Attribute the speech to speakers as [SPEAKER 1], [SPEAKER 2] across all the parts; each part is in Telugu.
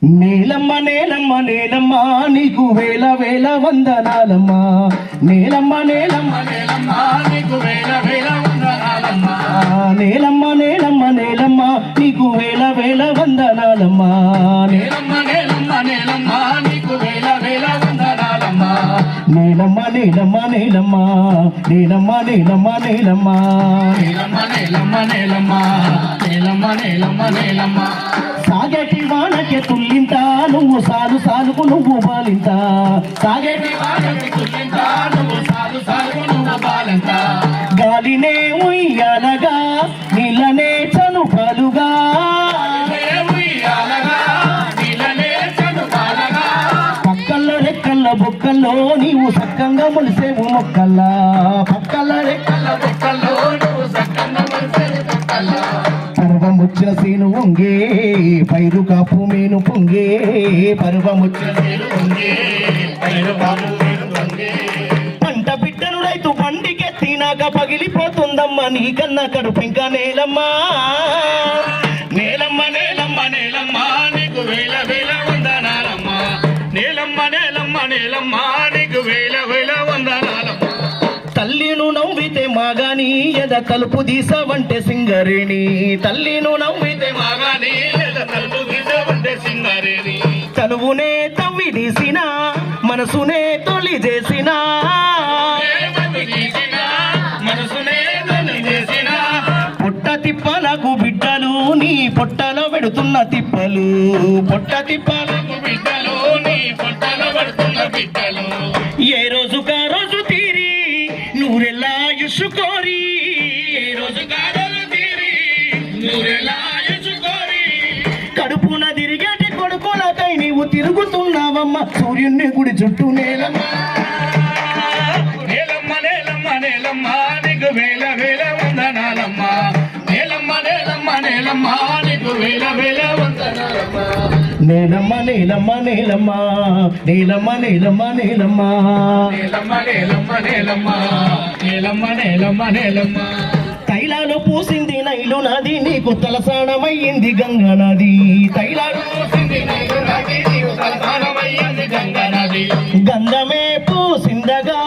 [SPEAKER 1] నేలమ్మ నేలమ్మ నేలమ్మ నీకు వేల వేల వందనాలమ్మా. నేలమ్మ నేలమ్మ నేలమ్మ నీకు వేల వేల వందనాలమ్మా. నేలమ్మ నేలమ్మ నేలమ్మ నీకు వేల వేల వందనాలమ్మా. నేలమ్మ నేలమ్మ నేలమ్మ నీకు వేల వేల వందనాలమ్మా. నేలమ్మ నేలమ్మ నేలమ్మ నేలమ్మ నేలమ్మ నేలమ్మ నేలమ్మ నేలమ్మ నేలమ్మ నేలమ్మ నేలమ్మ నేలమ్మ సాగేటి వానకి తుల్లింత నువ్వు సాలు సాలుకు నువ్వు బాలింత. సాగేటి వానకి తుల్లింత నువ్వు సాలు సాలుకు నువ్వు బాలింత. గాలినే ఉయ్యాలగా నీళ్ళనే చనుపాలుగా. పక్కల్లో రెక్కల్లో బొక్కల్లో నీవు సక్కంగా మొలిసేవు మొక్కల్లా. పక్కల రెక్కల బొక్కల్లో నువ్వు సక్కంగా మొలిసేవు మొక్కల్లా. పర్వముచ్చిన సేను వంగే పైరు కాపు మేను పొంగే. పర్వముచ్చిన సేను వంగే పైరు కాపు మేను పొంగే. పంట బిడ్డను రైతు పండికెత్తినాక పగిలిపోతుందమ్మా నీకన్నా కడుపు ఇంకా. నేలమ్మా నేలమ్మ నేలమ్మ నేలమ్మ నీకు వేల వేల వందనాలమ్మా. నేలమ్మ నేలమ్మ నేలమ్మ నీకు వేల వేల వందనాలమ్మా. తల్లిను నవ్వితే మాగాని ఎద తలుపు తీసవంటే సింగరేణి. తల్లిను నవ్వితే మాగాని ఎద తలుపు తీసవంటే సింగరేణి. తనువునే తవ్వి తీసిన మనసునే తొలి చేసిన. పొట్ట తిప్పలకు బిడ్డలు నీ పొట్టలో పెడుతున్న తిప్పలు. పొట్ట తిప్పలకు బిడ్డలు నీ పొట్టలో పెడుతున్న బిడ్డలు. ఏ రోజుకా రోజు తీరి నూరెల్లా యుసుకోరి. ఏ రోజుకా రోజు తీరి నూరెల్లా యుసుకోరి. కడుపున తిరిగేటి కొడుకులకై నీవు తిరుగుతున్నావమ్మ సూర్యుని గుడి చుట్టూ. నేలమ్మ నేలమ్మ నేలమ్మ నేలమ్మ నీకు వేల వేల వందనాలమ్మా. నేలమ్మ నేలమ్మ నేలమ్మ నీకు వేల వేల వందనాలమ్మా. నేలమ్మ నేలమ్మ నేలమ్మ నేలమ్మ నేలమ్మ నేలమ్మ నేలమ్మ నేలమ్మ నేలమ్మ నేలమ్మ నేలమ్మ నేలమ్మ. తైలాలు పూసింది నైలు నది నీకు తలసానమయ్యింది గంగా నది. తైలాలు పూసింది నైలు నది నీకు తలసానమయ్యింది గంగా నది. గంధమే పూసిందగా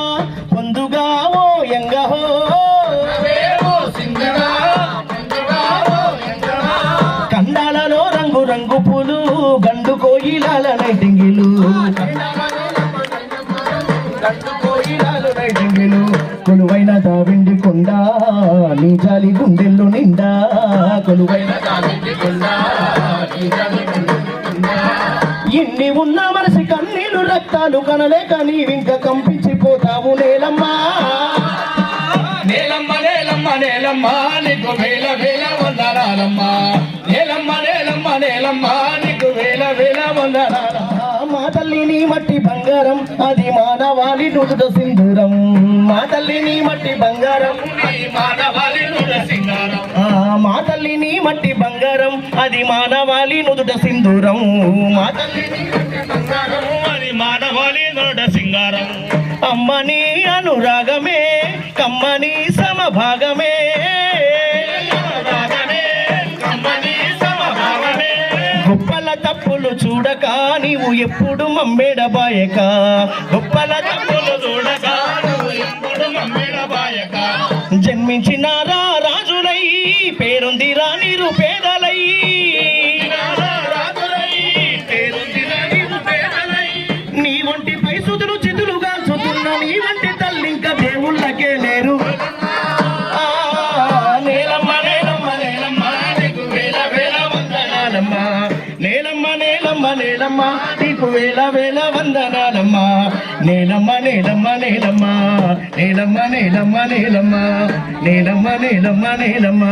[SPEAKER 1] పొందుగా ఓ ఎంగహో. కండాలలో రంగు రంగు పూలు గండు కోయిలాల నైటింగిలు. కొలువైన దావిండి కొండ నీ జాలి గుండెల్లో నిండా. కొలువైన దావిండి కొండ ఇన్ని ఉన్న మనసి కన్నీళ్ళు రక్తాలు కనలేక నీవింక కంపించిపోతావు. నేలమ్మా నేలమ్మ నేలమ్మ నేలమ్మ నీకు వేల వేల వందనాలమ్మా. నేలమ్మ నేలమ్మ నేలమ్మ నీకు వేల వేల వందనాలమ్మా. మా తల్లిని మట్టి బంగారం అది మానవాళి నుదుట సింధూరం. మా తల్లిని మట్టి బంగారం అది మానవాళి నుదుట సింగారం. మా తల్లిని మట్టి బంగారం అది మానవాళి నుదుట సింధూరం. మా తల్లిని మట్టి బంగారం అది మానవాళి నుదుట సింగారం. అమ్మని అనురాగమే కమ్మని సమభాగమే. గొప్పల తప్పులు చూడక నీవు ఎప్పుడు మమ్మేడబాయక. గొప్పల తప్పులు చూడక నువ్వు ఎప్పుడు మమ్మేడబాయక. జన్మించినారా రాజులై పేరొందిరా నిరుపేదలై. నీ వంటి పై సుదులు చిదులుగా సుతున్న నీ వంటి తల్లి ఇంకా దేవుళ్ళకే లేరు. నేలమ్మ నేలమ్మ నేలమ్మ నీకు వేల వేల వందనాలమ్మా. నేలమ్మ నేలమ్మ నేలమ్మ నీకు వేల వేల వందనాలమ్మా. నేలమ్మ నేలమ్మ నేలమ్మ నేలమ్మ నేలమ్మ నేలమ్మ నేలమ్మ నేలమ్మ నేలమ్మ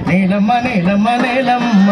[SPEAKER 1] నేలమ్మ నేలమ్మ నేలమ్మ.